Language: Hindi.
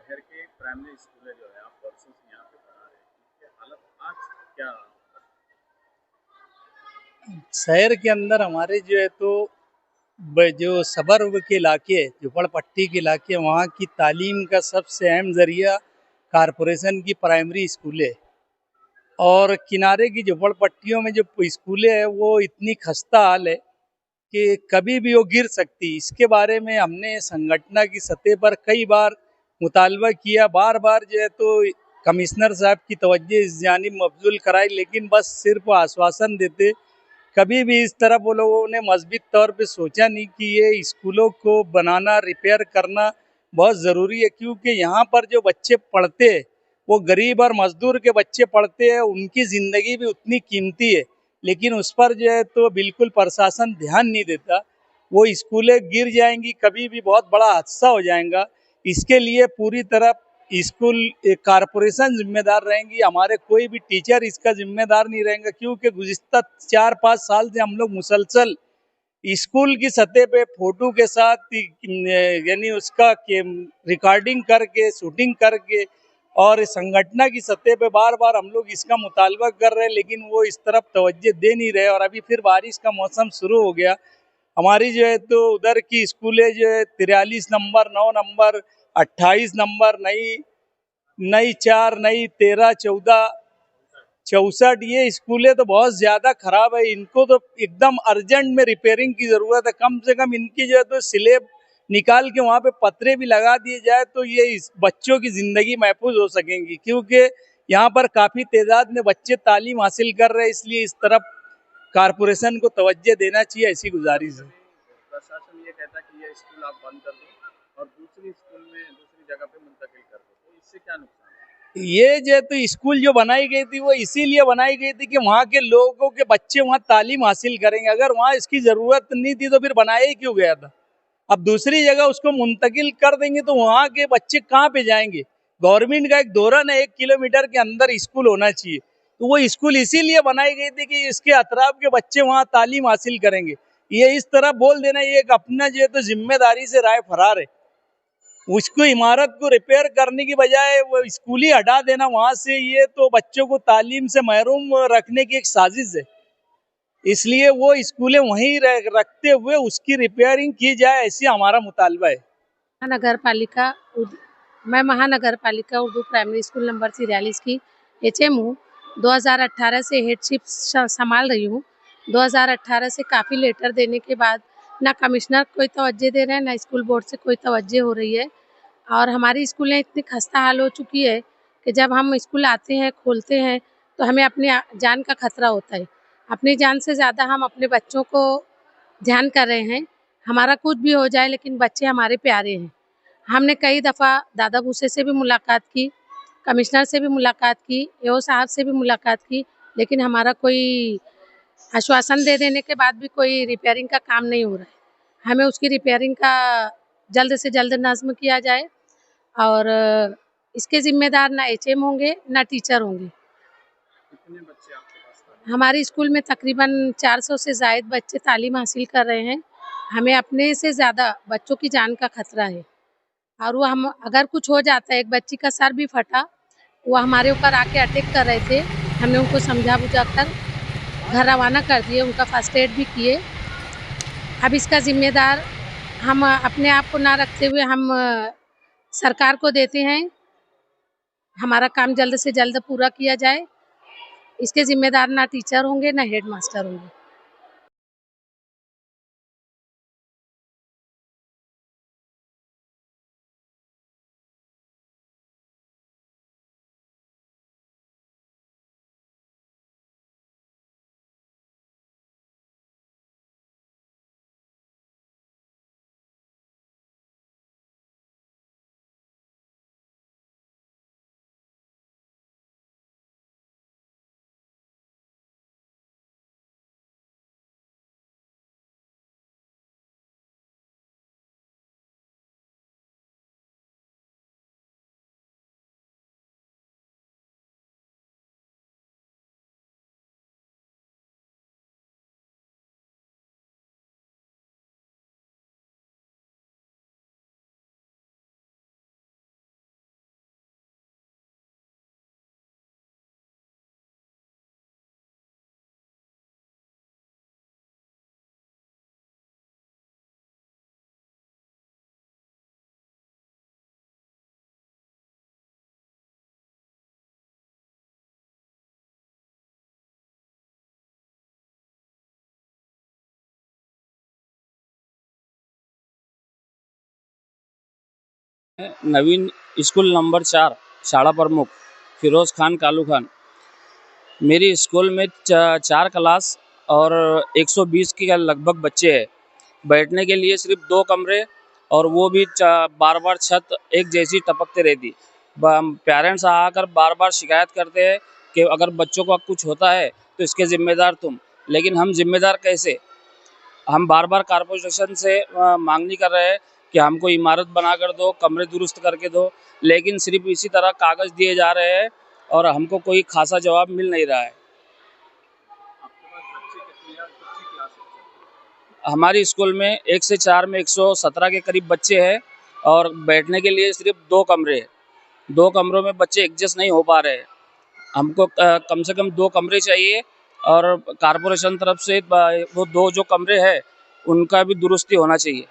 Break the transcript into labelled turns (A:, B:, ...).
A: शहर के प्राइमरी स्कूल है जो है, आप वर्षों से यहाँ पे पढ़ा रहे हैं, इसकी हालत आज क्या?
B: शहर के अंदर हमारे जो है तो जो सबर्ब के इलाके, झुपड़पट्टी के इलाके, वहाँ की तालीम का सबसे अहम जरिया कारपोरेशन की प्राइमरी स्कूलें। और किनारे की झुपड़पट्टियों में जो स्कूलें हैं वो इतनी खस्ता हाल है कि कभी भी वो गिर सकती। इसके बारे में हमने संगठन की सतह पर कई बार मुतालबा किया, बार बार जो है तो कमिश्नर साहब की तवज्जो इस जानिब मबजूल कराई, लेकिन बस सिर्फ आश्वासन देते। कभी भी इस तरफ वो लोगों ने मजबूत तौर पे सोचा नहीं कि ये स्कूलों को बनाना, रिपेयर करना बहुत ज़रूरी है, क्योंकि यहाँ पर जो बच्चे पढ़ते हैं वो गरीब और मजदूर के बच्चे पढ़ते हैं, उनकी ज़िंदगी भी उतनी कीमती है, लेकिन उस पर जो है तो बिल्कुल प्रशासन ध्यान नहीं देता। वो स्कूलें गिर जाएंगी, कभी भी बहुत बड़ा हादसा हो जाएगा। इसके लिए पूरी तरह स्कूल कारपोरेशन जिम्मेदार रहेंगी, हमारे कोई भी टीचर इसका जिम्मेदार नहीं रहेंगे, क्योंकि गुज़िश्ता 4-5 साल से हम लोग मुसलसल स्कूल की सतह पे फोटो के साथ यानी उसका रिकॉर्डिंग करके, शूटिंग करके, और संगठन की सतह पे बार बार हम लोग इसका मुतालबा कर रहे हैं, लेकिन वो इस तरफ तवज्जो दे नहीं रहे। और अभी फिर बारिश का मौसम शुरू हो गया, हमारी जो है तो उधर की स्कूलें जो है 43 नंबर, 9 नंबर, 28 नंबर, नई नई 4, नई 13, 14, 64, ये स्कूलें तो बहुत ज्यादा खराब है। इनको तो एकदम अर्जेंट में रिपेयरिंग की जरूरत है। कम से कम इनकी जो है तो स्लेब निकाल के वहाँ पे पतरे भी लगा दिए जाए तो ये इस बच्चों की जिंदगी महफूज हो सकेंगी, क्योंकि यहाँ पर काफी तादाद में बच्चे तालीम हासिल कर रहे हैं। इसलिए इस तरफ कारपोरेशन को तवज्जो देना चाहिए, ऐसी गुजारिश है।
A: प्रशासन ये कहता है कि ये स्कूल आप बंद कर दो और दूसरी स्कूल में दूसरी जगह पे मुंतकिल कर दो, तो इससे क्या नुकसान है?
B: ये जो तो स्कूल जो बनाई गई थी वो इसीलिए बनाई गई थी कि वहाँ के लोगों के बच्चे वहाँ तालीम हासिल करेंगे। अगर वहाँ इसकी जरूरत नहीं थी तो फिर बनाया ही क्यों गया था? अब दूसरी जगह उसको मुंतकिल कर देंगे तो वहाँ के बच्चे कहाँ पे जाएंगे? गवर्नमेंट का एक धोरण है, 1 किलोमीटर के अंदर स्कूल होना चाहिए, तो वो स्कूल इसीलिए बनाई गई थी कि इसके अतराफ के बच्चे वहाँ तालीम हासिल करेंगे। ये इस तरह बोल देना, ये एक अपना जो है तो जिम्मेदारी से राय फरार है। उसको इमारत को रिपेयर करने की बजाय वो स्कूल ही हटा देना वहां से, ये तो बच्चों को तालीम से महरूम रखने की एक साजिश है। इसलिए वो स्कूलें वहीं रखते हुए उसकी रिपेयरिंग की जाए, ऐसी हमारा मुतालबा है।
C: महानगर पालिका मैं महानगर पालिका उर्दू प्राइमरी स्कूल नंबर 43 की एचएम हूँ। 2018 से हेडशिप संभाल रही हूँ। 2018 से काफ़ी लेटर देने के बाद ना कमिश्नर कोई तवज्जो दे रहे हैं, ना स्कूल बोर्ड से कोई तवज्जो हो रही है। और हमारी स्कूलें इतनी खस्ता हाल हो चुकी है कि जब हम स्कूल आते हैं, खोलते हैं, तो हमें अपनी जान का खतरा होता है। अपनी जान से ज़्यादा हम अपने बच्चों को ध्यान कर रहे हैं। हमारा कुछ भी हो जाए लेकिन बच्चे हमारे प्यारे हैं। हमने कई दफ़ा दादा भूसे से भी मुलाकात की, कमिश्नर से भी मुलाकात की, एओ साहब से भी मुलाकात की, लेकिन हमारा कोई आश्वासन दे देने के बाद भी कोई रिपेयरिंग का काम नहीं हो रहा है। हमें उसकी रिपेयरिंग का जल्द से जल्द नज़्म किया जाए और इसके ज़िम्मेदार ना एचएम होंगे, ना टीचर होंगे।
A: कितने बच्चे आपके पास तालीम?
C: हमारी स्कूल में तकरीबन 400 से ज़ायद बच्चे तालीम हासिल कर रहे हैं। हमें अपने से ज़्यादा बच्चों की जान का खतरा है। और वो हम अगर कुछ हो जाता है, एक बच्ची का सर भी फटा, वो हमारे ऊपर आके अटैक कर रहे थे। हमने उनको समझा-बुझा कर घर रवाना कर दिए, उनका फर्स्ट एड भी किए। अब इसका ज़िम्मेदार हम अपने आप को ना रखते हुए हम सरकार को देते हैं। हमारा काम जल्द से जल्द पूरा किया जाए। इसके ज़िम्मेदार ना टीचर होंगे, ना हेडमास्टर होंगे।
D: नवीन स्कूल नंबर 4 शाला प्रमुख फिरोज़ खान कालू खान। मेरी स्कूल में 4 क्लास और 120 के लगभग बच्चे हैं। बैठने के लिए सिर्फ 2 कमरे और वो भी बार-बार छत एक जैसी टपकते रहती। पेरेंट्स आकर बार-बार शिकायत करते हैं कि अगर बच्चों को कुछ होता है तो इसके ज़िम्मेदार तुम। लेकिन हम ज़िम्मेदार कैसे? हम बार-बार कॉर्पोरेशन से मांगनी कर रहे हैं कि हमको इमारत बनाकर दो, कमरे दुरुस्त करके दो, लेकिन सिर्फ इसी तरह कागज़ दिए जा रहे हैं और हमको कोई ख़ासा जवाब मिल नहीं रहा है।
A: आपके पास बच्चे कितने हैं, कितनी क्लासेस?
D: हमारी स्कूल में 1 से 4 में 117 के करीब बच्चे हैं और बैठने के लिए सिर्फ 2 कमरे हैं। 2 कमरों में बच्चे एडजस्ट नहीं हो पा रहे हैं। हमको कम से कम 2 कमरे चाहिए और कॉर्पोरेशन तरफ से वो 2 जो कमरे हैं, उनका भी दुरुस्ती होना चाहिए।